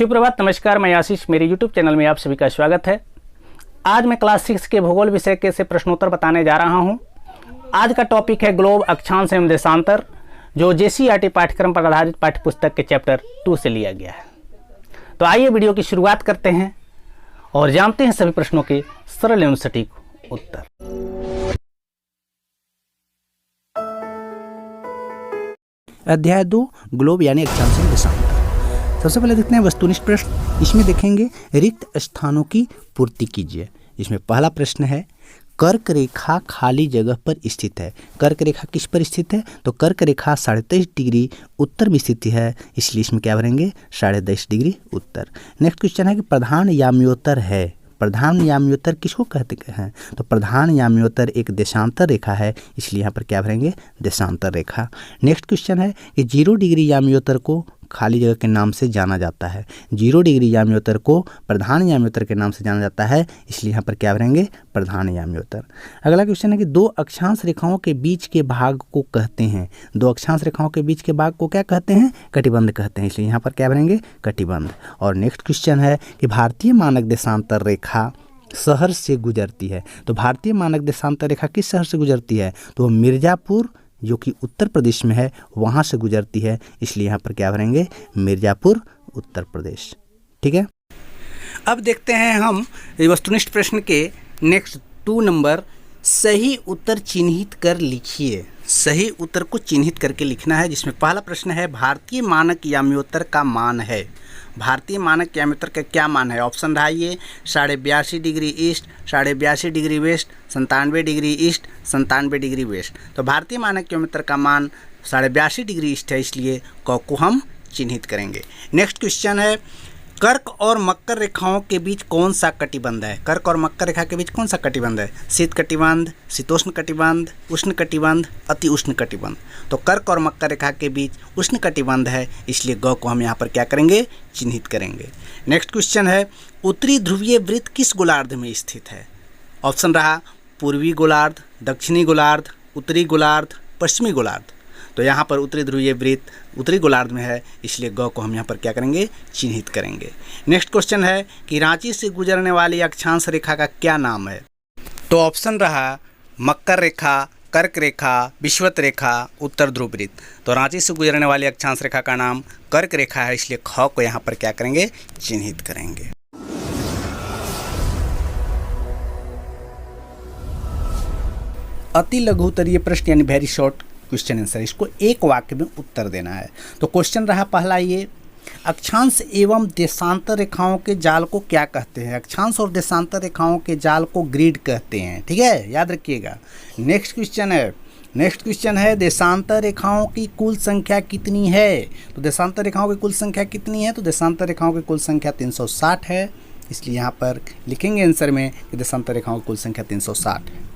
सुप्रभात, नमस्कार। मैं आशीष, मेरे YouTube चैनल में आप सभी का स्वागत है। आज मैं क्लास 6 के भूगोल विषय के से प्रश्नोत्तर बताने जा रहा हूं। आज का टॉपिक है ग्लोब, अक्षांश एवं देशांतर, जो JCERT पाठ्यक्रम पर आधारित पाठ्यपुस्तक के चैप्टर 2 से लिया गया है। तो आइए वीडियो की शुरुआत करते हैं और जानते हैं सभी प्रश्नों के सरल एवं सटीक उत्तर। अध्याय 2 ग्लोब यानी अक्षांश एवं देशांतर। सबसे पहले देखते हैं वस्तुनिष्ठ प्रश्न। इसमें देखेंगे रिक्त स्थानों की पूर्ति कीजिए। इसमें पहला प्रश्न है कर्क रेखा खाली जगह पर स्थित है। कर्क रेखा किस पर स्थित है? तो कर्क रेखा 23.5 डिग्री उत्तर में स्थित है, इसलिए इसमें क्या भरेंगे? 10.5 डिग्री उत्तर। नेक्स्ट क्वेश्चन है कि प्रधान याम्योत्तर है। प्रधान याम्योत्तर किसको कहते हैं? तो प्रधान याम्योत्तर एक देशांतर रेखा है, इसलिए यहाँ पर क्या भरेंगे? देशांतर रेखा। नेक्स्ट क्वेश्चन है कि 0 डिग्री याम्योत्तर को खाली जगह के नाम से जाना जाता है। 0 डिग्री याम्योत्तर को प्रधान याम्योत्तर के नाम से जाना जाता है, इसलिए यहाँ पर क्या भरेंगे? प्रधान याम्योत्तर। अगला क्वेश्चन है कि 2 अक्षांश रेखाओं के बीच के भाग को कहते हैं। 2 अक्षांश रेखाओं के बीच के भाग को क्या कहते हैं? कटिबंध कहते हैं, इसलिए यहाँ पर क्या भरेंगे? कटिबंध। और नेक्स्ट क्वेश्चन है कि भारतीय मानक देशांतर रेखा शहर से गुजरती है। तो भारतीय मानक देशांतर रेखा किस शहर से गुजरती है? तो मिर्ज़ापुर, जो कि उत्तर प्रदेश में है, वहाँ से गुजरती है, इसलिए यहाँ पर क्या भरेंगे? मिर्ज़ापुर, उत्तर प्रदेश। ठीक है। अब देखते हैं हम वस्तुनिष्ठ प्रश्न के नेक्स्ट 2 नंबर। सही उत्तर चिन्हित कर लिखिए। सही उत्तर को चिन्हित करके लिखना है, जिसमें पहला प्रश्न है भारतीय मानक याम्योत्तर का मान है। भारतीय मानक याम्योत्तर का क्या मान है? ऑप्शन रहा ये 82.5 degree east, 82.5 degree west, 97 degree east, 97 degree west. तो भारतीय मानक याम्योत्तर का मान 82.5 डिग्री ईस्ट है, इसलिए क को हम चिन्हित करेंगे। नेक्स्ट क्वेश्चन है कर्क और मकर रेखाओं के बीच कौन सा कटिबंध है? कर्क और मकर रेखा के बीच कौन सा कटिबंध है? शीत कटिबंध, शीतोष्ण कटिबंध, उष्ण कटिबंध, अति उष्ण कटिबंध। तो कर्क और मकर रेखा के बीच उष्ण कटिबंध है, इसलिए ग को हम यहाँ पर क्या करेंगे? चिन्हित करेंगे। नेक्स्ट क्वेश्चन है उत्तरी ध्रुवीय वृत्त किस गोलार्ध में स्थित है? ऑप्शन रहा पूर्वी गोलार्ध, दक्षिणी गोलार्ध, उत्तरी गोलार्ध, पश्चिमी गोलार्ध। तो यहाँ पर उत्तरी ध्रुवीय वृत्त उत्तरी गोलार्ध में है, इसलिए ग को हम यहाँ पर क्या करेंगे? चिन्हित करेंगे। नेक्स्ट क्वेश्चन है कि रांची से गुजरने वाली अक्षांश रेखा का क्या नाम है? तो ऑप्शन रहा मकर रेखा, कर्क रेखा, विषुवत रेखा, उत्तर ध्रुव वृत्त। तो रांची से गुजरने वाली अक्षांश रेखा का नाम कर्क रेखा है, इसलिए ख को यहाँ पर क्या करेंगे? चिन्हित करेंगे। अति लघु उत्तरीय प्रश्न यानी वेरी शॉर्ट क्वेश्चन आंसर, इसको एक वाक्य में उत्तर देना है। तो क्वेश्चन रहा पहला ये अक्षांश एवं देशांतर रेखाओं के जाल को क्या कहते हैं? अक्षांश और देशांतर रेखाओं के जाल को ग्रिड कहते हैं। ठीक है, याद रखिएगा। नेक्स्ट क्वेश्चन है देशांतर रेखाओं की कुल संख्या कितनी है? तो देशांतर रेखाओं की कुल संख्या कितनी है? तो देशांतर रेखाओं की कुल संख्या 360 है, इसलिए यहाँ पर लिखेंगे आंसर में कि देशांतर रेखाओं की कुल संख्या 360 है।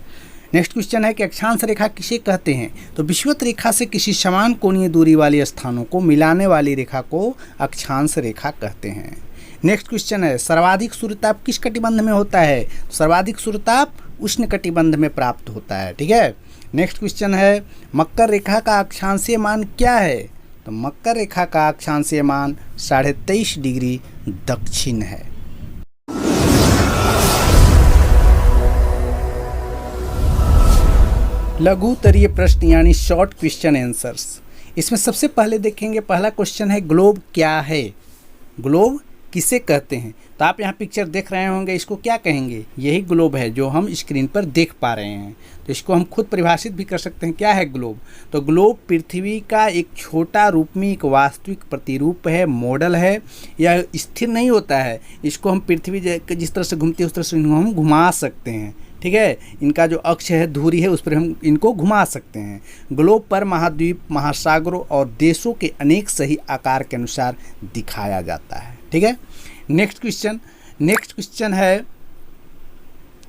नेक्स्ट क्वेश्चन है कि अक्षांश रेखा किसे कहते हैं? तो विषुवत रेखा से किसी समान कोणीय दूरी वाली स्थानों को मिलाने वाली रेखा को अक्षांश रेखा कहते हैं। नेक्स्ट क्वेश्चन है सर्वाधिक सूर्यताप किस कटिबंध में होता है? तो सर्वाधिक सूर्यताप उष्ण कटिबंध में प्राप्त होता है। ठीक है। नेक्स्ट क्वेश्चन है मकर रेखा का अक्षांशीय मान क्या है? तो मकर रेखा का अक्षांशीय मान 23.5 डिग्री दक्षिण है। लघु उत्तरीय प्रश्न यानी शॉर्ट क्वेश्चन आंसर्स। इसमें सबसे पहले देखेंगे पहला क्वेश्चन है ग्लोब क्या है? ग्लोब किसे कहते हैं? तो आप यहाँ पिक्चर देख रहे होंगे, इसको क्या कहेंगे? यही ग्लोब है जो हम स्क्रीन पर देख पा रहे हैं। तो इसको हम खुद परिभाषित भी कर सकते हैं। क्या है ग्लोब? तो ग्लोब पृथ्वी का एक छोटा रूप में एक वास्तविक प्रतिरूप है, मॉडल है। यह स्थिर नहीं होता है, इसको हम पृथ्वी जिस तरह से घूमती है उस तरह से हम घुमा सकते हैं। ठीक है, इनका जो अक्ष है, धुरी है, उस पर हम इनको घुमा सकते हैं। ग्लोब पर महाद्वीप, महासागरों और देशों के अनेक सही आकार के अनुसार दिखाया जाता है। ठीक है। नेक्स्ट क्वेश्चन है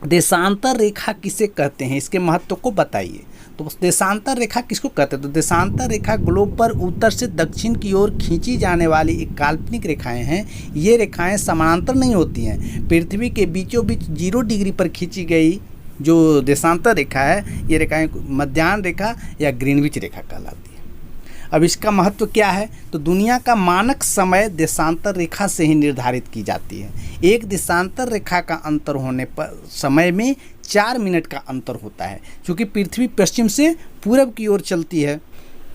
देशांतर रेखा किसे कहते हैं? इसके महत्व को बताइए। तो देशांतर रेखा किसको कहते हैं? तो देशांतर रेखा ग्लोब पर उत्तर से दक्षिण की ओर खींची जाने वाली एक काल्पनिक रेखाएं हैं। ये रेखाएं समानांतर नहीं होती हैं। पृथ्वी के बीचों बीच 0 डिग्री पर खींची गई जो देशांतर रेखा है, ये रेखाएं मध्याह्न रेखा या ग्रीनविच रेखा कहलाती है। अब इसका महत्व क्या है, तो दुनिया का मानक समय देशांतर रेखा से ही निर्धारित की जाती है। एक देशांतर रेखा का अंतर होने पर समय में 4 मिनट का अंतर होता है। क्योंकि पृथ्वी पश्चिम से पूरब की ओर चलती है,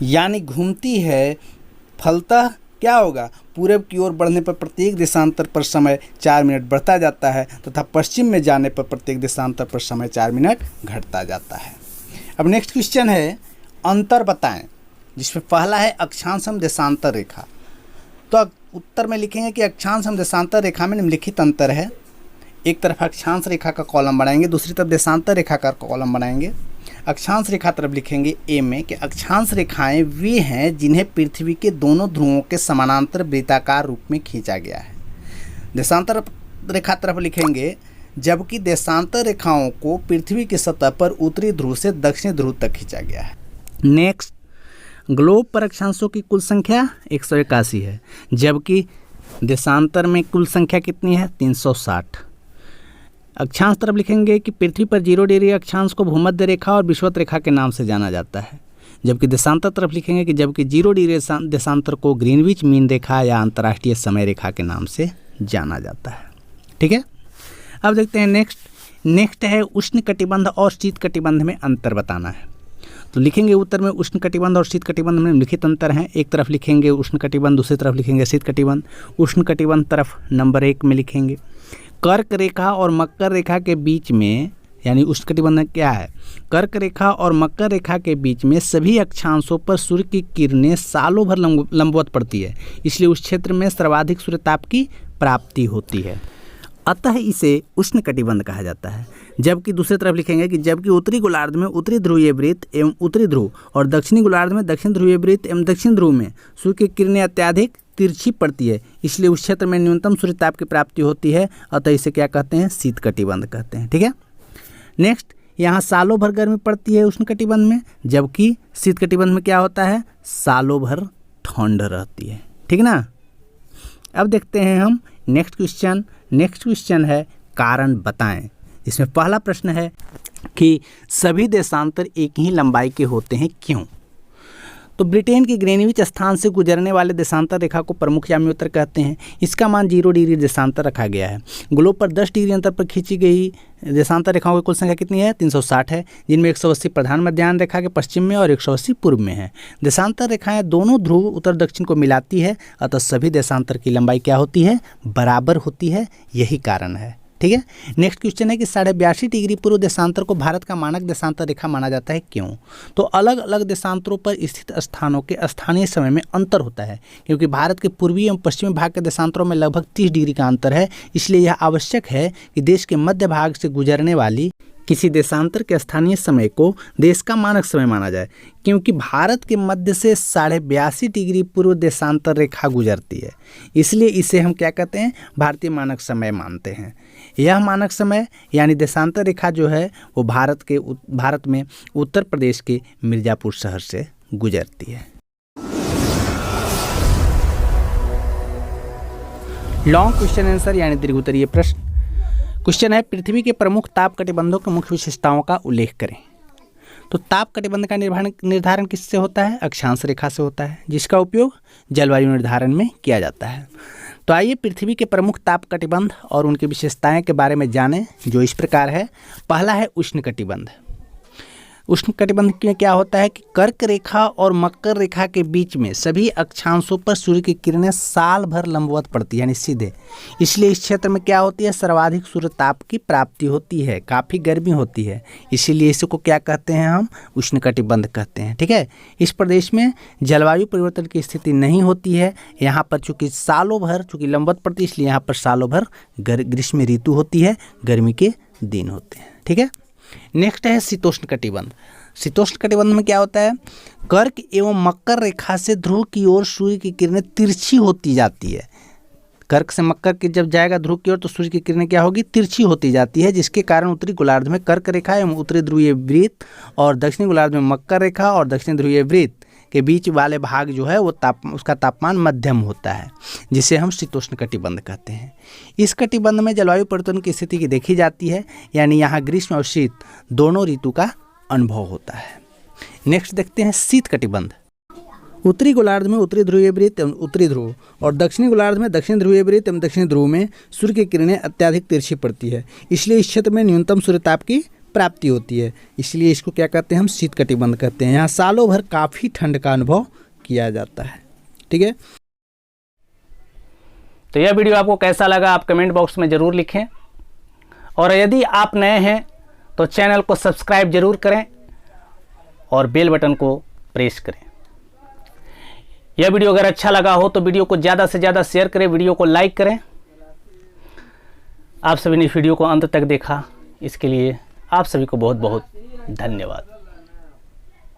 यानी घूमती है, फलतः क्या होगा, पूरब की ओर बढ़ने पर प्रत्येक देशांतर पर समय 4 मिनट बढ़ता जाता है तथा पश्चिम में जाने पर प्रत्येक देशांतर पर समय 4 मिनट घटता जाता है। अब नेक्स्ट क्वेश्चन है अंतर बताएं, जिसमें पहला है अक्षांश एवं देशांतर रेखा। तो उत्तर में लिखेंगे कि अक्षांश एवं देशांतर रेखा में निम्नलिखित अंतर है। एक तरफ अक्षांश रेखा का कॉलम बनाएंगे, दूसरी तरफ देशांतर रेखा का कॉलम बनाएंगे। अक्षांश रेखा तरफ लिखेंगे ए में कि अक्षांश रेखाएं वे हैं जिन्हें पृथ्वी के दोनों ध्रुवों के समानांतर वृत्ताकार रूप में खींचा गया है। देशांतर रेखा तरफ लिखेंगे जबकि देशांतर रेखाओं को पृथ्वी की सतह पर उत्तरी ध्रुव से दक्षिणी ध्रुव तक खींचा गया है। नेक्स्ट, ग्लोब पर अक्षांशों की कुल संख्या 181 है, जबकि देशांतर में कुल संख्या कितनी है, 360। अक्षांश तरफ लिखेंगे कि पृथ्वी पर 0 डिग्री अक्षांश को भूमध्य रेखा और विषुवत रेखा के नाम से जाना जाता है। जबकि देशांतर तरफ लिखेंगे कि जबकि 0 डिग्री देशांतर को ग्रीनविच मीन रेखा या अंतर्राष्ट्रीय समय रेखा के नाम से जाना जाता है। ठीक है, अब देखते हैं नेक्स्ट है उष्ण कटिबंध और शीत कटिबंध में अंतर बताना है। तो लिखेंगे उत्तर में उष्ण कटिबंध और शीत कटिबंध में लिखित अंतर हैं। एक तरफ लिखेंगे उष्ण कटिबंध, दूसरी तरफ लिखेंगे शीत कटिबंध। उष्ण कटिबंध तरफ नंबर 1 में लिखेंगे कर्क रेखा और मकर रेखा के बीच में, यानी उष्ण कटिबंध क्या है, कर्क रेखा और मकर रेखा के बीच में सभी अक्षांशों पर सूर्य की किरणें सालों भर लंबवत पड़ती है, इसलिए उस क्षेत्र में सर्वाधिक सूर्यताप की प्राप्ति होती है, अतः इसे उष्ण कटिबंध कहा जाता है। जबकि दूसरी तरफ लिखेंगे कि जबकि उत्तरी गोलार्ध में उत्तरी ध्रुवीय वृत्त एवं उत्तरी ध्रुव और दक्षिणी गोलार्ध में दक्षिण ध्रुवीय वृत्त एवं दक्षिण ध्रुव में सूर्य की किरणें अत्याधिक तिरछी पड़ती है, इसलिए उस क्षेत्र में न्यूनतम सूर्यताप की प्राप्ति होती है, अतः इसे क्या कहते हैं, शीत कटिबंध कहते हैं। ठीक है, नेक्स्ट, यहाँ सालों भर गर्मी पड़ती है उष्ण कटिबंध में, जबकि शीत कटिबंध में क्या होता है, सालों भर ठंड रहती है। ठीक ना। अब देखते हैं हम नेक्स्ट क्वेश्चन है कारण बताएं। इसमें पहला प्रश्न है कि सभी देशांतर एक ही लंबाई के होते हैं, क्यों? तो ब्रिटेन के ग्रीनविच स्थान से गुजरने वाले देशांतर रेखा को प्रमुख याम्योत्तर कहते हैं। इसका मान 0 डिग्री देशांतर रखा गया है। ग्लोब पर 10 डिग्री अंतर पर खींची गई देशांतर रेखाओं की कुल संख्या कितनी है, 360 है, जिनमें 180 प्रधान मध्याह्न रेखा के पश्चिम में और 180 पूर्व में है। देशांतर रेखाएं दोनों ध्रुव उत्तर दक्षिण को मिलाती है, अतः सभी देशांतर की लंबाई क्या होती है, बराबर होती है, यही कारण है। ठीक है, नेक्स्ट क्वेश्चन है कि 82.5 डिग्री पूर्व देशांतर को भारत का मानक देशांतर रेखा माना जाता है, क्यों? तो अलग अलग देशांतरों पर स्थित स्थानों के स्थानीय समय में अंतर होता है, क्योंकि भारत के पूर्वी एवं पश्चिमी भाग के देशांतरों में लगभग 30 डिग्री का अंतर है। इसलिए यह आवश्यक है कि देश के मध्य भाग से गुजरने वाली किसी देशांतर के स्थानीय समय को देश का मानक समय माना जाए, क्योंकि भारत के मध्य से 82.5 डिग्री पूर्व देशांतर रेखा गुजरती है, इसलिए इसे हम क्या कहते हैं, भारतीय मानक समय मानते हैं। यह मानक समय यानी देशांतर रेखा जो है वो भारत में उत्तर प्रदेश के मिर्ज़ापुर शहर से गुजरती है। लॉन्ग क्वेश्चन आंसर यानी दीर्घोत्तरीय प्रश्न। क्वेश्चन है पृथ्वी के प्रमुख ताप कटिबंधों के मुख्य विशेषताओं का उल्लेख करें। तो ताप कटिबंध का निर्धारण किससे होता है, अक्षांश रेखा से होता है, जिसका उपयोग जलवायु निर्धारण में किया जाता है। तो आइए पृथ्वी के प्रमुख ताप कटिबंध और उनकी विशेषताएं के बारे में जानें, जो इस प्रकार है। पहला है उष्ण कटिबंध। उष्ण कटिबंध में क्या होता है कि कर्क रेखा और मकर रेखा के बीच में सभी अक्षांशों पर सूर्य की किरणें साल भर लंबवत पड़ती है, यानी सीधे, इसलिए इस क्षेत्र में क्या होती है, सर्वाधिक सूर्य ताप की प्राप्ति होती है, काफ़ी गर्मी होती है, इसीलिए इसको क्या कहते हैं, हम उष्ण कटिबंध कहते हैं। ठीक है, इस प्रदेश में जलवायु परिवर्तन की स्थिति नहीं होती है। यहाँ पर चूँकि सालों भर चूँकि लंबवत पड़ती है, इसलिए यहाँ पर सालों भर ग्रीष्म ऋतु होती है, गर्मी के दिन होते हैं। ठीक है, नेक्स्ट है शीतोष्ण कटिबंध। शीतोष्ण कटिबंध में क्या होता है, कर्क एवं मकर रेखा से ध्रुव की ओर सूर्य की किरणें तिरछी होती जाती है। कर्क से मकर की जब जाएगा ध्रुव की ओर तो सूर्य की किरणें क्या होगी, तिरछी होती जाती है, जिसके कारण उत्तरी गोलार्ध में कर्क रेखा एवं उत्तरी ध्रुवीय वृत्त और दक्षिणी गोलार्ध में मकर रेखा और दक्षिण ध्रुवीय वृत्त के बीच वाले भाग जो है वो उसका तापमान मध्यम होता है, जिसे हम शीतोष्ण कटिबंध कहते हैं। इस कटिबंध में जलवायु परिवर्तन की स्थिति की देखी जाती है, यानी यहाँ ग्रीष्म और शीत दोनों ऋतु का अनुभव होता है। नेक्स्ट देखते हैं शीत कटिबंध। उत्तरी गोलार्ध में उत्तरी ध्रुवीय वृत्त एवं उत्तरी ध्रुव और दक्षिणी गोलार्ध में दक्षिण ध्रुवीय वृत्त एवं दक्षिणी ध्रुव में सूर्य की किरणें अत्याधिक तिरछी पड़ती है, इसलिए इस क्षेत्र में न्यूनतम सूर्यताप की प्राप्ति होती है। इसलिए इसको क्या कहते हैं हम? शीत कटिबंध कहते हैं। यहाँ सालों भर काफ़ी ठंड का अनुभव किया जाता है। ठीक है। तो यह वीडियो आपको कैसा लगा आप कमेंट बॉक्स में ज़रूर लिखें, और यदि आप नए हैं तो चैनल को सब्सक्राइब जरूर करें और बेल बटन को प्रेस करें। यह वीडियो अगर अच्छा लगा हो तो वीडियो को ज़्यादा से ज़्यादा शेयर करें, वीडियो को लाइक करें। आप सभी ने इस वीडियो को अंत तक देखा, इसके लिए आप सभी को बहुत बहुत धन्यवाद।